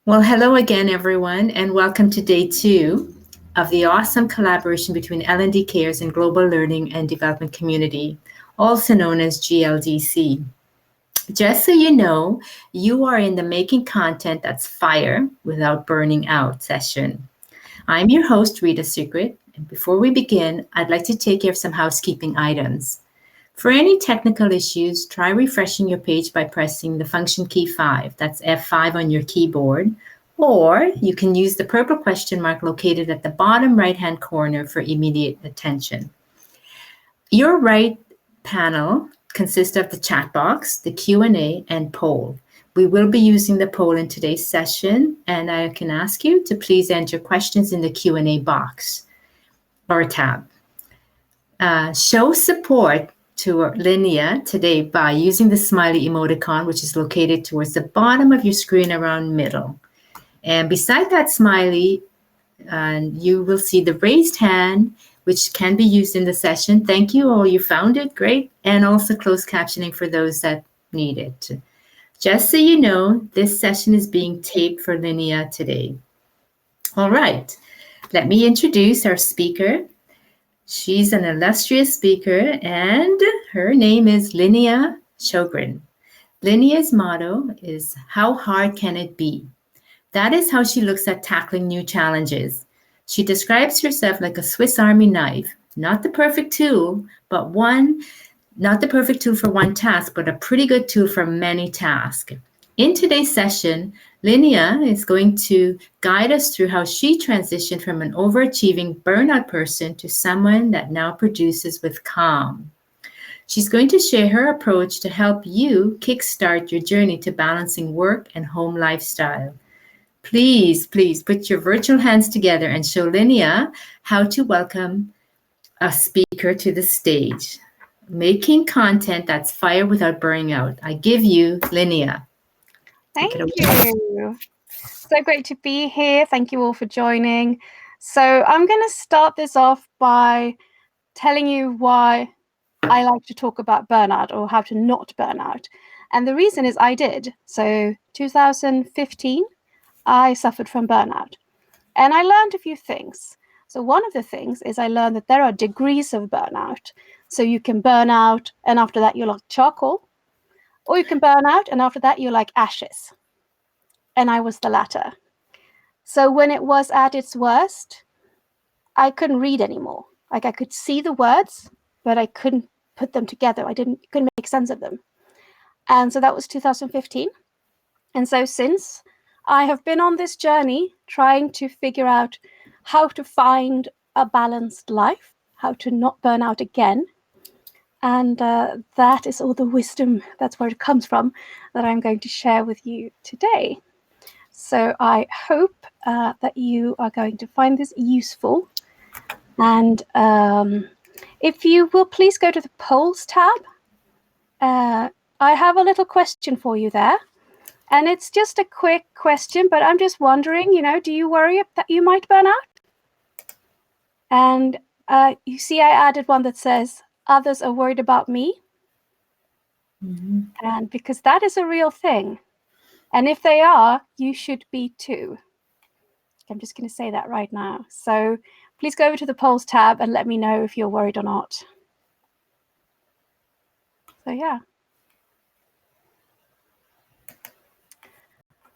Well, hello again, everyone, and welcome to day 2 of the awesome collaboration between L&D Cares and Global Learning and Development Community, also known as GLDC. Just so you know, you are in the Making Content That's Fire Without Burning Out session. I'm your host, Rita Secret, and before we begin, I'd like to take care of some housekeeping items. For any technical issues, try refreshing your page by pressing the function key 5, that's F5 on your keyboard, or you can use the purple question mark located at the bottom right-hand corner for immediate attention. Your right panel consists of the chat box, the Q&A, and poll. We will be using the poll in today's session, and I can ask you to please enter questions in the Q&A box or tab. Show support to Linnéa today by using the smiley emoticon, which is located towards the bottom of your screen around middle. And beside that smiley, you will see the raised hand, which can be used in the session. Thank you. Oh, you found it. Great. And also closed captioning for those that need it. Just so you know, this session is being taped for Linnéa today. All right. Let me introduce our speaker. She's an illustrious speaker, and her name is Linnéa Sjögren. Linnéa's motto is, "How hard can it be?" That is how she looks at tackling new challenges. She describes herself like a Swiss Army knife, not the perfect tool, but not the perfect tool for one task, but a pretty good tool for many tasks. In today's session, Linnéa is going to guide us through how she transitioned from an overachieving burnout person to someone that now produces with calm. She's going to share her approach to help you kickstart your journey to balancing work and home lifestyle. Please put your virtual hands together and show Linnéa how to welcome a speaker to the stage. Making content that's fire without burning out. I give you Linnéa. Thank you. So great to be here. Thank you all for joining. So I'm going to start this off by telling you why I like to talk about burnout or how to not burn out. And the reason is I did. So 2015, I suffered from burnout. And I learned a few things. So one of the things is I learned that there are degrees of burnout. So you can burn out and after that you're like charcoal. Or you can burn out and after that you're like ashes. And I was the latter. So when it was at its worst, I couldn't read anymore. Like I could see the words, but I couldn't put them together. Couldn't make sense of them. And so that was 2015. And so since I have been on this journey trying to figure out how to find a balanced life, how to not burn out again. And that is all the wisdom, that's where it comes from, that I'm going to share with you today. So I hope that you are going to find this useful. And if you will please go to the polls tab. I have a little question for you there. And it's just a quick question, but I'm just wondering, do you worry that you might burn out? And you see I added one that says, others are worried about me. Mm-hmm. And because that is a real thing. And if they are, you should be too. I'm just going to say that right now. So please go over to the polls tab and let me know if you're worried or not. So yeah.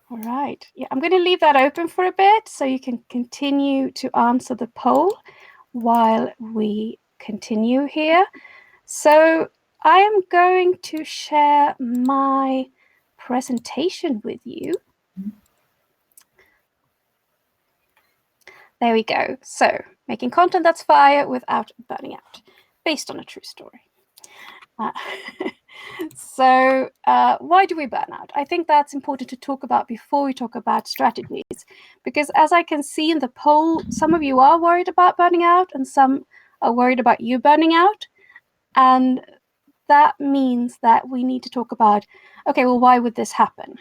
All right. Yeah, I'm going to leave that open for a bit so you can continue to answer the poll while we continue here. So I am going to share my presentation with you. There we go. So making content that's fire without burning out, based on a true story. So why do we burn out? I think that's important to talk about before we talk about strategies, because as I can see in the poll, some of you are worried about burning out and some are worried about you burning out. And that means that we need to talk about, okay, well, why would this happen?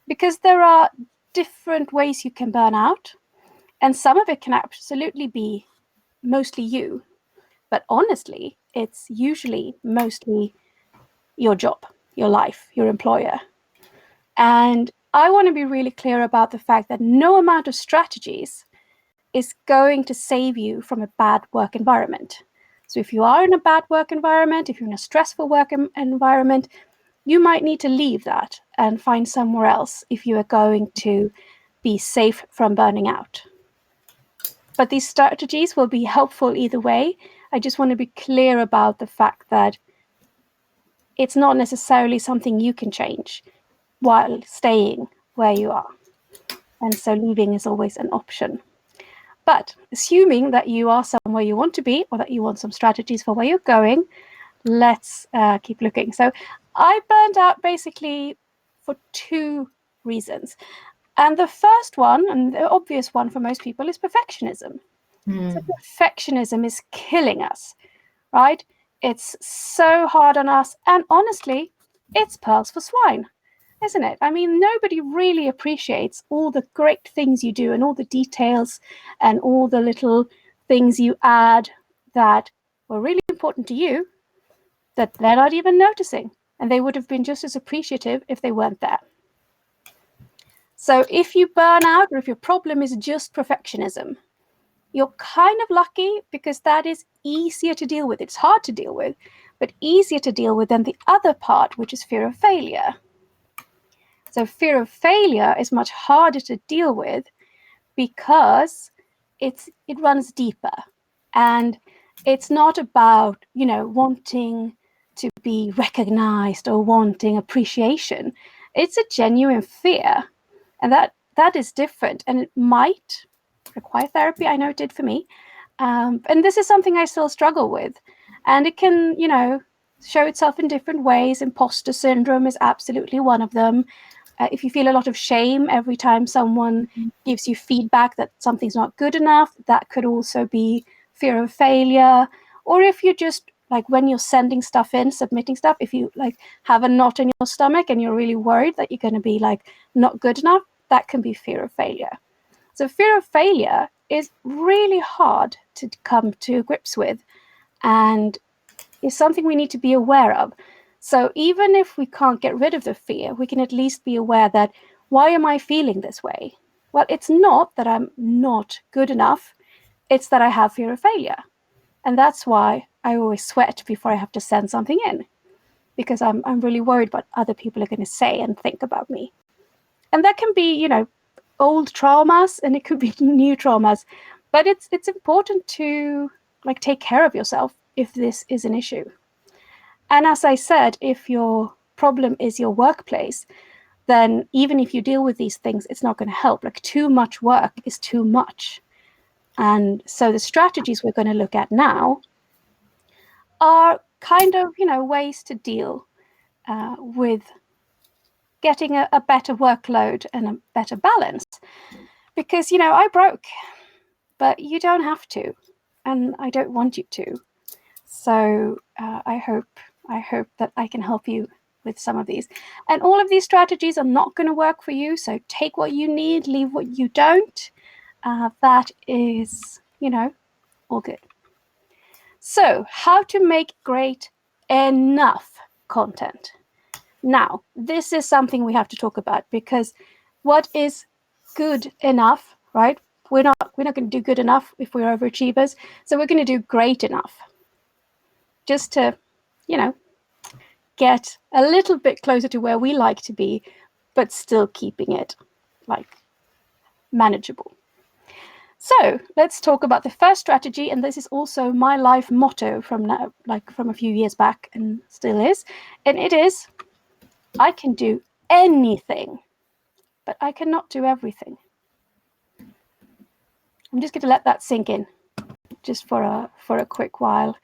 Because there are different ways you can burn out, and some of it can absolutely be mostly you. But honestly, it's usually mostly your job, your life, your employer. And I want to be really clear about the fact that no amount of strategies is going to save you from a bad work environment. So if you are in a bad work environment, if you're in a stressful work environment, you might need to leave that and find somewhere else if you are going to be safe from burning out. But these strategies will be helpful either way. I just want to be clear about the fact that it's not necessarily something you can change while staying where you are. And so leaving is always an option. But assuming that you are somewhere you want to be, or that you want some strategies for where you're going, let's keep looking. So I burned out basically for 2 reasons. And the first one, and the obvious one for most people, is perfectionism. So perfectionism is killing us, right? It's so hard on us. And honestly, it's pearls for swine, isn't it? I mean, nobody really appreciates all the great things you do and all the details and all the little things you add that were really important to you that they're not even noticing. And they would have been just as appreciative if they weren't there. So if you burn out, or if your problem is just perfectionism, you're kind of lucky, because that is easier to deal with. It's hard to deal with, but easier to deal with than the other part, which is fear of failure. So fear of failure is much harder to deal with because it runs deeper, and it's not about, wanting to be recognized or wanting appreciation. It's a genuine fear, and that is different, and it might require therapy. I know it did for me. And this is something I still struggle with, and it can, show itself in different ways. Imposter syndrome is absolutely one of them. If you feel a lot of shame every time someone gives you feedback that something's not good enough, that could also be fear of failure. Or if you just, like, when you're sending stuff in, submitting stuff, if you have a knot in your stomach and you're really worried that you're going to be not good enough, that can be fear of failure. So fear of failure is really hard to come to grips with, and is something we need to be aware of. So even if we can't get rid of the fear, we can at least be aware that, why am I feeling this way? Well, it's not that I'm not good enough. It's that I have fear of failure. And that's why I always sweat before I have to send something in, because I'm really worried what other people are going to say and think about me. And that can be, old traumas, and it could be new traumas. But it's important to take care of yourself if this is an issue. And as I said, if your problem is your workplace, then even if you deal with these things, it's not going to help. Too much work is too much. And so the strategies we're going to look at now are kind of, ways to deal with getting a better workload and a better balance. Because, I broke, but you don't have to, and I don't want you to. So I hope that I can help you with some of these. And all of these strategies are not going to work for you. So take what you need, leave what you don't. That is, all good. So how to make great enough content. Now, this is something we have to talk about, because what is good enough, right? We're not going to do good enough if we're overachievers. So we're going to do great enough, just to, get a little bit closer to where we like to be, but still keeping it manageable. So let's talk about the first strategy, and this is also my life motto from now, from a few years back, and still is, and it is, I can do anything, but I cannot do everything. I'm just going to let that sink in just for a quick while.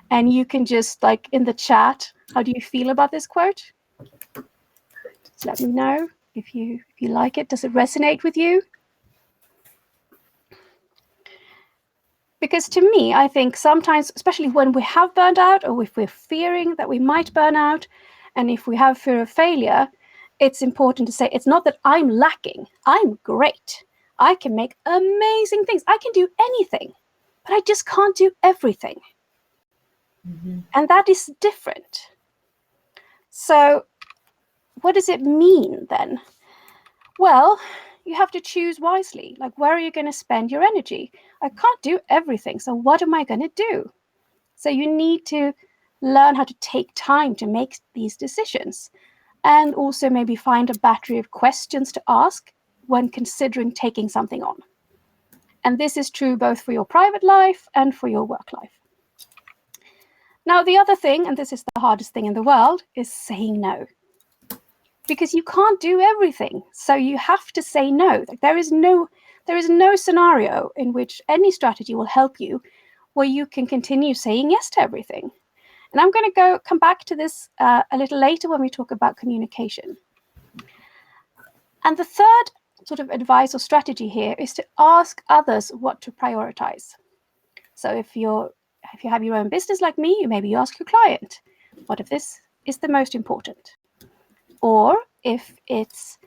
And you can just, in the chat, how do you feel about this quote? Just let me know if you like it. Does it resonate with you? Because to me, I think sometimes, especially when we have burned out, or if we're fearing that we might burn out, and if we have fear of failure, it's important to say, it's not that I'm lacking. I'm great. I can make amazing things. I can do anything, but I just can't do everything. Mm-hmm. And that is different. So what does it mean then? Well, you have to choose wisely. Like, where are you going to spend your energy? I can't do everything, so what am I going to do? So you need to learn how to take time to make these decisions, and also maybe find a battery of questions to ask when considering taking something on. And this is true both for your private life and for your work life. Now, the other thing, and this is the hardest thing in the world, is saying no. Because you can't do everything, so you have to say no. Like, there is no scenario in which any strategy will help you where you can continue saying yes to everything. And I'm going to come back to this a little later when we talk about communication. And the third sort of advice or strategy here is to ask others what to prioritize. So if you have your own business like me, maybe you ask your client, what if this is the most important? Or if it's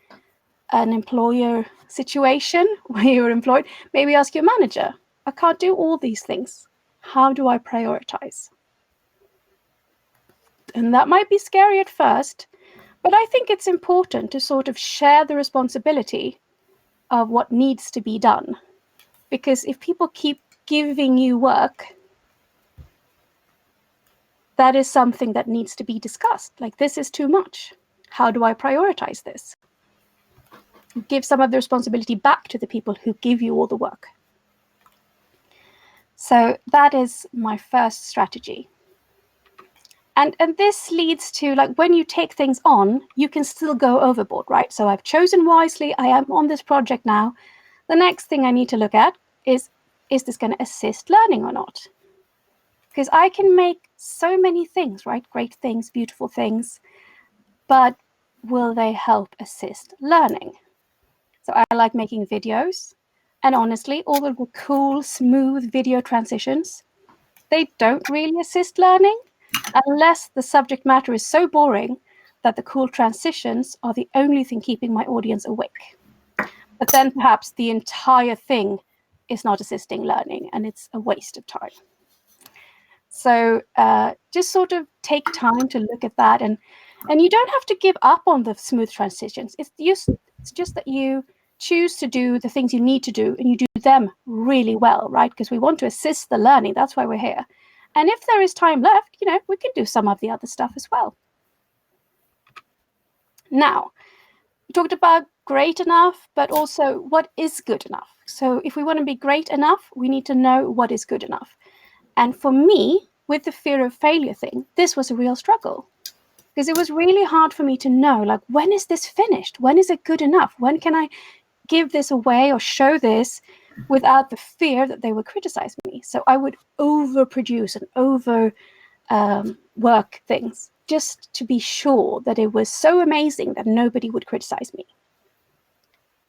an employer situation where you're employed, maybe ask your manager, I can't do all these things. How do I prioritize? And that might be scary at first, but I think it's important to sort of share the responsibility of what needs to be done. Because if people keep giving you work, that is something that needs to be discussed. Like, this is too much. How do I prioritize this? Give some of the responsibility back to the people who give you all the work. So that is my first strategy. And this leads to, like, when you take things on, you can still go overboard, right? So I've chosen wisely. I am on this project now. The next thing I need to look at is this going to assist learning or not? Because I can make so many things, right? Great things, beautiful things, but will they help assist learning? So I like making videos, and honestly, all of the cool, smooth video transitions, they don't really assist learning unless the subject matter is so boring that the cool transitions are the only thing keeping my audience awake. But then perhaps the entire thing is not assisting learning and it's a waste of time. So just sort of take time to look at that, and you don't have to give up on the smooth transitions. It's just that you choose to do the things you need to do, and you do them really well, right? Because we want to assist the learning. That's why we're here. And if there is time left, we can do some of the other stuff as well. Now, we talked about great enough, but also what is good enough. So if we want to be great enough, we need to know what is good enough. And for me, with the fear of failure thing, this was a real struggle. Because it was really hard for me to know, like, when is this finished? When is it good enough? When can I give this away or show this without the fear that they would criticize me? So I would overproduce and work things just to be sure that it was so amazing that nobody would criticize me.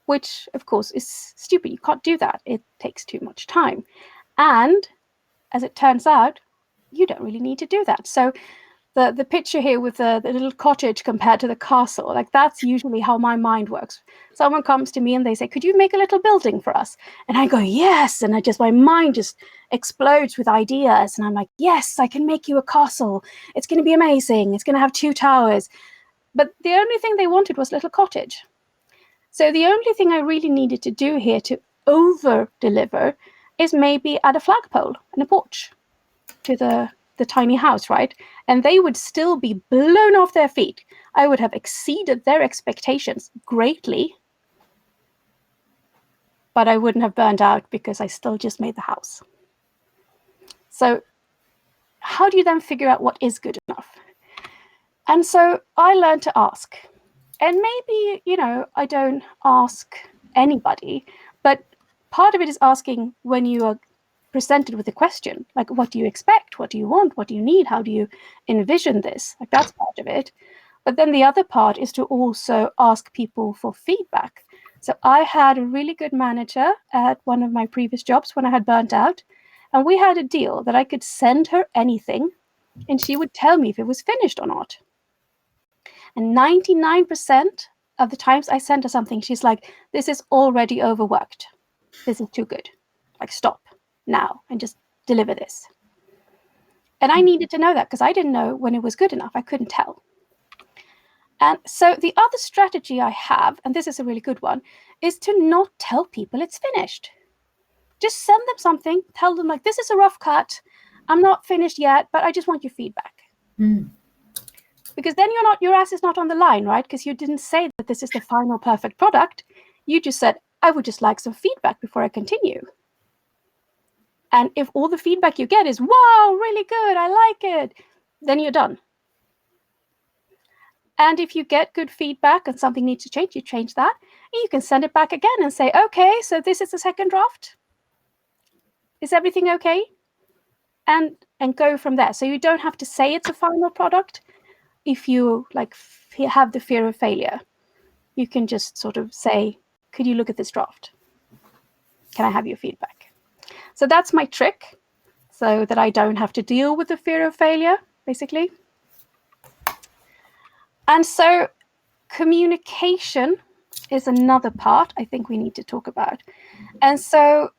Which, of course, is stupid. You can't do that. It takes too much time. And as it turns out, you don't really need to do that. So the picture here with the little cottage compared to the castle, like, that's usually how my mind works. Someone comes to me and they say, could you make a little building for us? And I go, yes. And my mind just explodes with ideas. And I'm like, yes, I can make you a castle. It's going to be amazing. It's going to have 2 towers. But the only thing they wanted was a little cottage. So the only thing I really needed to do here to over-deliver is maybe add a flagpole and a porch to the tiny house, right? And they would still be blown off their feet. I would have exceeded their expectations greatly, but I wouldn't have burned out because I still just made the house. So how do you then figure out what is good enough? And so I learned to ask. And maybe, I don't ask anybody, but part of it is asking when you are presented with a question, like, what do you expect? What do you want? What do you need? How do you envision this? Like, that's part of it. But then the other part is to also ask people for feedback. So I had a really good manager at one of my previous jobs when I had burnt out, and we had a deal that I could send her anything and she would tell me if it was finished or not. And 99% of the times I sent her something, she's like, this is already overworked. This is too good. Like, stop now and just deliver this. And I needed to know that because I didn't know when it was good enough. I couldn't tell. And so the other strategy I have, and this is a really good one, is to not tell people it's finished. Just send them something, tell them like, this is a rough cut. I'm not finished yet, but I just want your feedback. Because then your ass is not on the line, right? Because you didn't say that this is the final perfect product. You just said, I would just like some feedback before I continue. And if all the feedback you get is, wow, really good, I like it, then you're done. And if you get good feedback and something needs to change, you change that. And you can send it back again and say, okay, so this is the second draft. Is everything okay? And go from there. So you don't have to say it's a final product. If you have the fear of failure, you can just sort of say, could you look at this draft? Can I have your feedback? So that's my trick, so that I don't have to deal with the fear of failure, basically. And so communication is another part I think we need to talk about. And so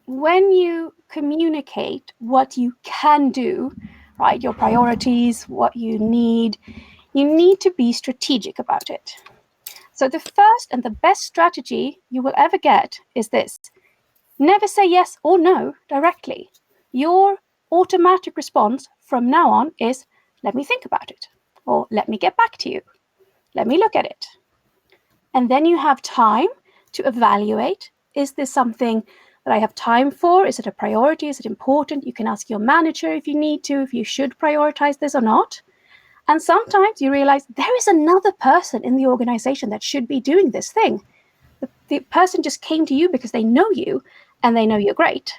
when you communicate what you can do, right, your priorities, what you need to be strategic about it. So the first and the best strategy you will ever get is this. Never say yes or no directly. Your automatic response from now on is, let me think about it, or let me get back to you. Let me look at it. And then you have time to evaluate, is this something that I have time for? Is it a priority? Is it important? You can ask your manager if you need to, if you should prioritize this or not. And sometimes you realize there is another person in the organization that should be doing this thing. The person just came to you because they know you and they know you're great.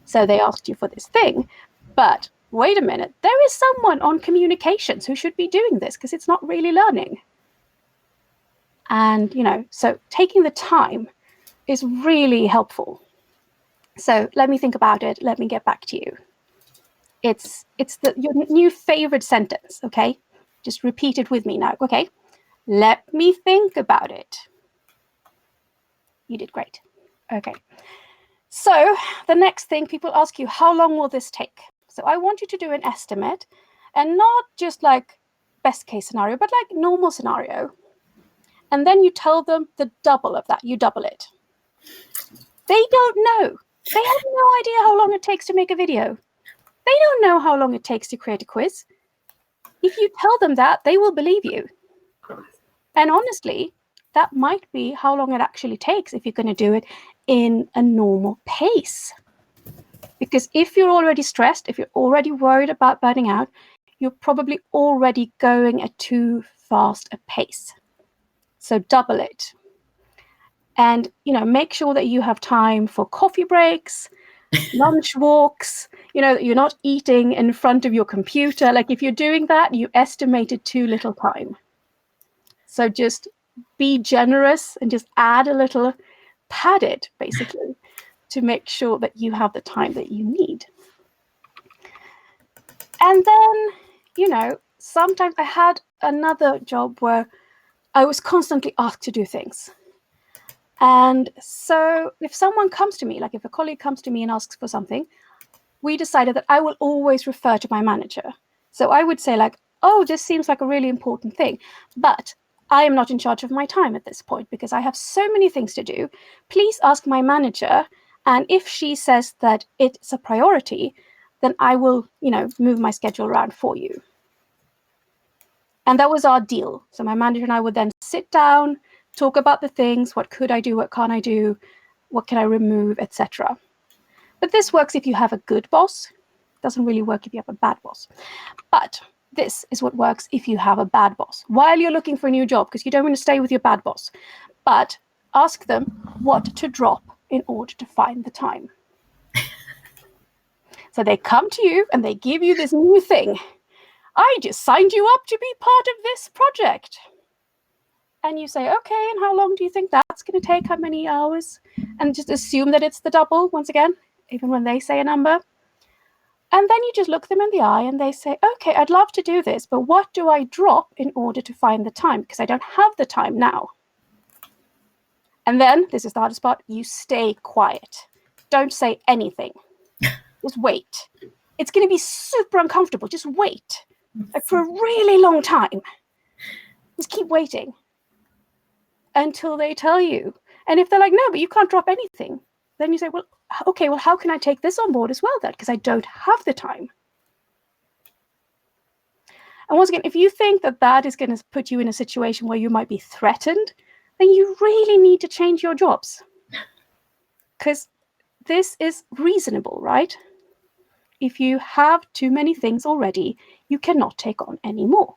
So they asked you for this thing. But wait a minute, there is someone on communications who should be doing this because it's not really learning. And, so taking the time is really helpful. So let me think about it. Let me get back to you. It's your new favorite sentence, okay? Just repeat it with me now, okay? Let me think about it. You did great. Okay. So the next thing, people ask you, how long will this take? So I want you to do an estimate, and not just like best case scenario, but like normal scenario. And then you tell them the double of that. You double it. They don't know. They have no idea how long it takes to make a video. They don't know how long it takes to create a quiz. If you tell them that, they will believe you. And honestly, that might be how long it actually takes if you're going to do it in a normal pace. Because if you're already stressed, if you're already worried about burning out, you're probably already going at too fast a pace. So double it. And, make sure that you have time for coffee breaks, lunch walks, you're not eating in front of your computer. Like if you're doing that, you estimated too little time. So just be generous and just add a little, pad it basically, to make sure that you have the time that you need. And then, sometimes I had another job where I was constantly asked to do things. And so if someone comes to me, like if a colleague comes to me and asks for something, we decided that I will always refer to my manager. So I would say like, oh, this seems like a really important thing, but I am not in charge of my time at this point because I have so many things to do. Please ask my manager. And if she says that it's a priority, then I will, move my schedule around for you. And that was our deal. So my manager and I would then sit down, talk about the things, what could I do, what can't I do, what can I remove, etc. But this works if you have a good boss. It doesn't really work if you have a bad boss. But this is what works if you have a bad boss. While you're looking for a new job, because you don't want to stay with your bad boss, but ask them what to drop in order to find the time. So they come to you and they give you this new thing. I just signed you up to be part of this project. And you say, okay, and how long do you think that's going to take? How many hours? And just assume that it's the double, once again, even when they say a number. And then you just look them in the eye and they say, okay, I'd love to do this, but what do I drop in order to find the time? Because I don't have the time now. And then, this is the hardest part, you stay quiet. Don't say anything. Just wait. It's going to be super uncomfortable. Just wait. Like for a really long time. Just keep waiting until they tell you. And if they're like, no, but you can't drop anything, then you say, well, okay, well, how can I take this on board as well then? Because I don't have the time. And once again, if you think that that is going to put you in a situation where you might be threatened, then you really need to change your jobs. Because this is reasonable, right? If you have too many things already, you cannot take on any more.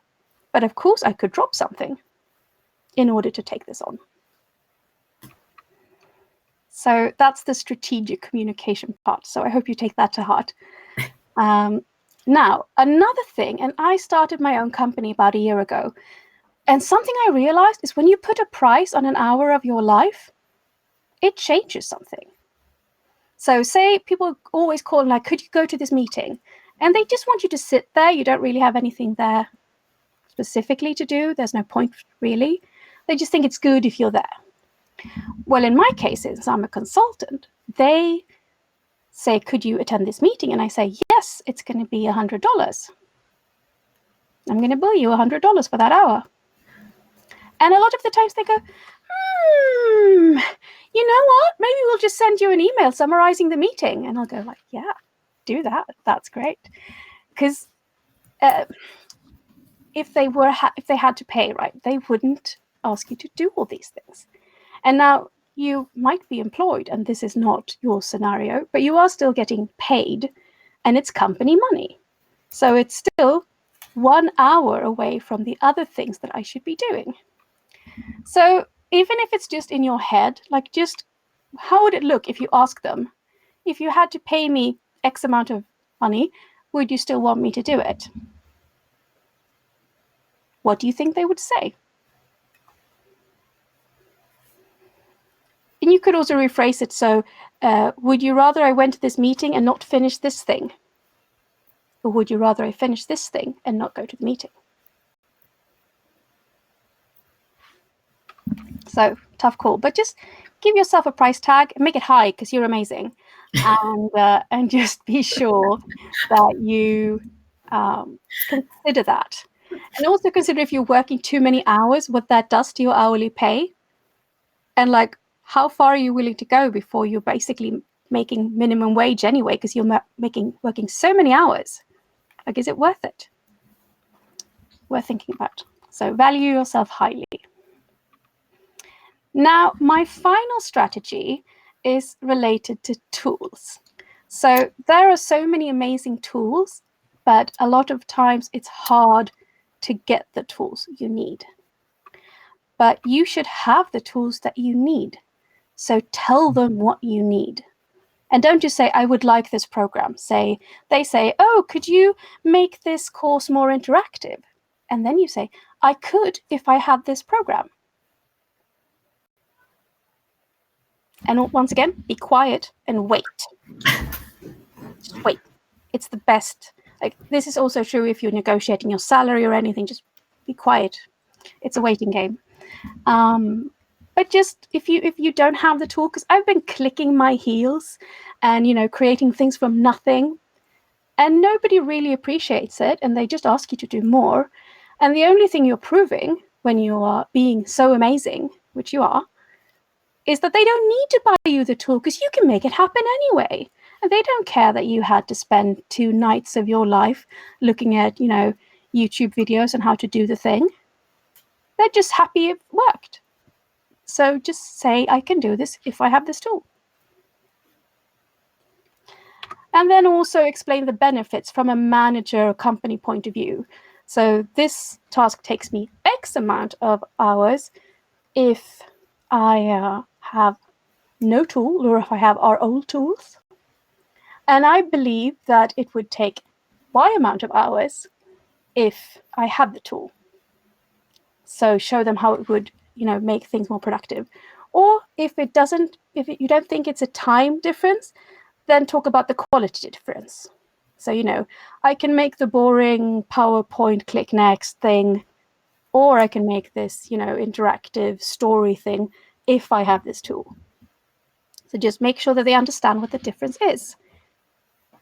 But of course, I could drop something in order to take this on. So that's the strategic communication part. So I hope you take that to heart. Now, another thing, and I started my own company about a year ago, and something I realized is when you put a price on an hour of your life, it changes something. So say people always call like, could you go to this meeting? And they just want you to sit there. You don't really have anything there specifically to do. There's no point really. They just think it's good if you're there. Well, in my case, since I'm a consultant, they say, could you attend this meeting? And I say, yes, it's going to be $100. I'm going to bill you $100 for that hour. And a lot of the times they go, you know what? Maybe we'll just send you an email summarizing the meeting. And I'll go like, yeah, do that. That's great. Because if they had to pay, right, they wouldn't ask you to do all these things. And now you might be employed, and this is not your scenario, but you are still getting paid, and it's company money. So it's still 1 hour away from the other things that I should be doing. So even if it's just in your head, like just how would it look if you ask them, if you had to pay me X amount of money, would you still want me to do it? What do you think they would say? And you could also rephrase it so, would you rather I went to this meeting and not finish this thing? Or would you rather I finish this thing and not go to the meeting? So, tough call. But just give yourself a price tag and make it high because you're amazing. And just be sure that you consider that. And also consider if you're working too many hours, what that does to your hourly pay. And like, how far are you willing to go before you're basically making minimum wage anyway, because you're working so many hours? Like, is it worth it? Worth thinking about. So value yourself highly. Now, my final strategy is related to tools. So there are so many amazing tools, but a lot of times it's hard to get the tools you need. But you should have the tools that you need. So tell them what you need. And don't just say, I would like this program. They say, oh, could you make this course more interactive? And then you say, I could if I had this program. And once again, be quiet and wait. Just wait. It's the best. Like, this is also true if you're negotiating your salary or anything. Just be quiet. It's a waiting game. But just if you don't have the tool, because I've been clicking my heels and creating things from nothing, and nobody really appreciates it, and they just ask you to do more. And the only thing you're proving when you are being so amazing, which you are, is that they don't need to buy you the tool because you can make it happen anyway. And they don't care that you had to spend 2 nights of your life looking at, YouTube videos on how to do the thing. They're just happy it worked. So just say, I can do this if I have this tool. And then also explain the benefits from a manager or company point of view. So this task takes me X amount of hours if I have no tool or if I have our old tools. And I believe that it would take Y amount of hours if I had the tool. So show them how it would, make things more productive. Or if you don't think it's a time difference, then talk about the quality difference. So, I can make the boring PowerPoint click next thing, or I can make this, interactive story thing if I have this tool. So just make sure that they understand what the difference is.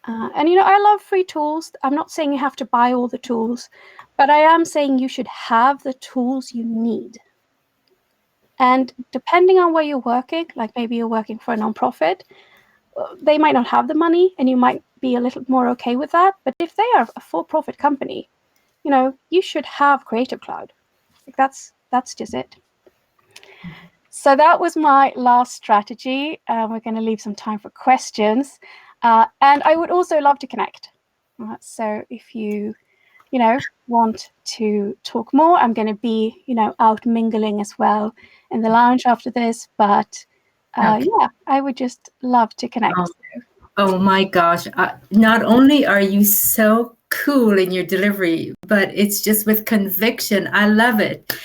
And I love free tools. I'm not saying you have to buy all the tools, but I am saying you should have the tools you need. And depending on where you're working, like maybe you're working for a nonprofit, they might not have the money and you might be a little more okay with that. But if they are a for-profit company, you should have Creative Cloud. Like that's just it. So that was my last strategy. We're going to leave some time for questions. And I would also love to connect. So if you want to talk more, I'm going to be, out mingling as well in the lounge after this. But Okay. yeah, I would just love to connect. Oh my gosh. Not only are you so cool in your delivery, but it's just with conviction. I love it.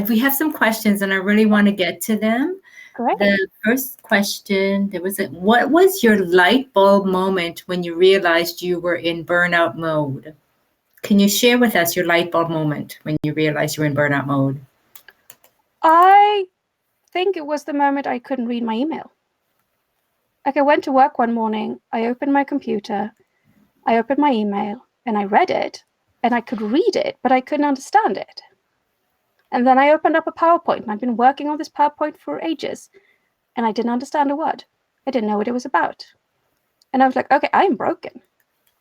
We have some questions and I really want to get to them. Great. The first question, what was your light bulb moment when you realized you were in burnout mode? Can you share with us your light bulb moment when you realized you were in burnout mode? I think it was the moment I couldn't read my email. Like I went to work one morning, I opened my computer, I opened my email, and I read it, and I could read it, but I couldn't understand it. And then I opened up a PowerPoint, and I'd been working on this PowerPoint for ages, and I didn't understand a word. I didn't know what it was about. And I was like, okay, I'm broken.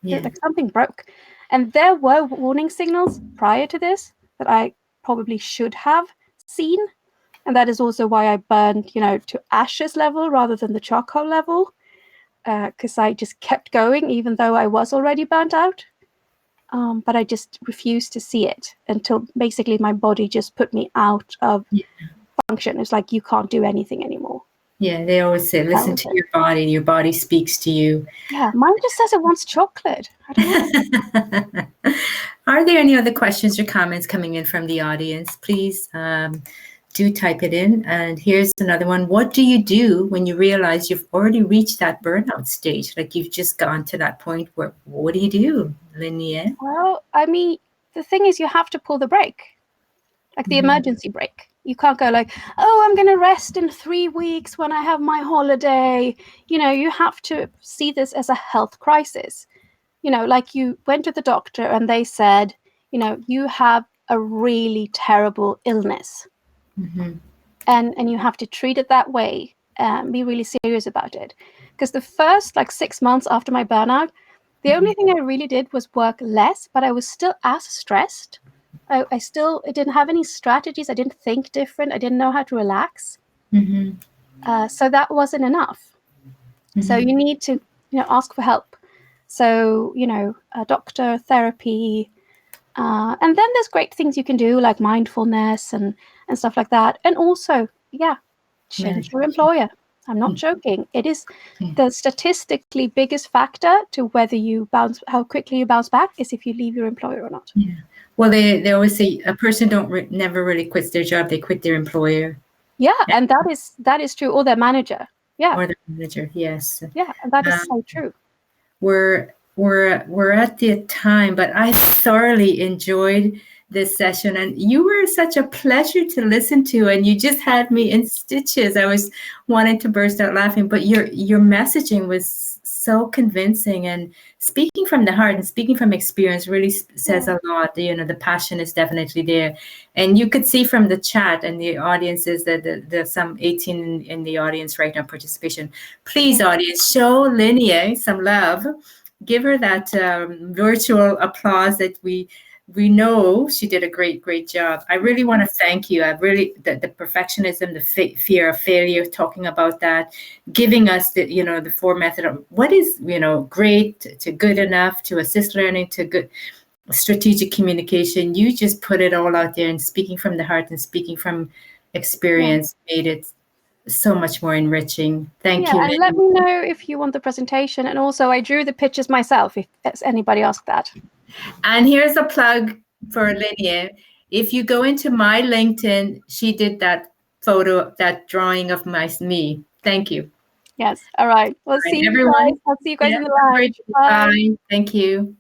Yeah. Like something broke. And there were warning signals prior to this that I probably should have seen. And that is also why I burned, to ashes level rather than the charcoal level, because I just kept going even though I was already burnt out. But I just refused to see it until basically my body just put me out of function. It's like you can't do anything anymore. Yeah, they always say, listen to your body. Your body speaks to you. Yeah, mine just says it wants chocolate. I don't know. Are there any other questions or comments coming in from the audience? Please do type it in. And here's another one. What do you do when you realize you've already reached that burnout stage? Like you've just gone to that point where, what do you do, Linnéa? Well, I mean, the thing is you have to pull the brake, like the emergency brake. You can't go like, oh, I'm going to rest in 3 weeks when I have my holiday. You have to see this as a health crisis. Like you went to the doctor and they said, you have a really terrible illness. And you have to treat it that way and be really serious about it. Because the first 6 months after my burnout, the only thing I really did was work less, but I was still as stressed. I didn't have any strategies. I didn't think different. I didn't know how to relax. So that wasn't enough. So you need to, ask for help. So, a doctor, therapy. And then there's great things you can do like mindfulness and stuff like that. And also, change your employer. I'm not joking. It is the statistically biggest factor to whether how quickly you bounce back is if you leave your employer or not. Yeah. Well, they always say a person never really quits their job. They quit their employer. Yeah. And that is true. Or their manager. Yeah. Or the manager. Yes. Yeah. And that is so true. We're at the time, but I thoroughly enjoyed this session, and you were such a pleasure to listen to, and you just had me in stitches. I was wanting to burst out laughing, but your messaging was so convincing, and speaking from the heart and speaking from experience really says a lot. The passion is definitely there, and you could see from the chat and the audiences that there's some 18 in the audience right now participation. Please, audience, show Linnéa some love. Give her that virtual applause that we know she did a great job. I really want to thank you. The perfectionism, the fear of failure, talking about that, giving us the 4 method of what is great to good enough, to assist learning, to good strategic communication. You just put it all out there, and speaking from the heart and speaking from experience made it so much more enriching. Thank you. And let me know if you want the presentation. And also I drew the pictures myself, if anybody asked that. And here's a plug for Linnéa. If you go into my LinkedIn, she did that photo, that drawing of me. Thank you. Yes. All right. We'll see everyone. you guys. I'll see you guys in the live. Bye. Thank you.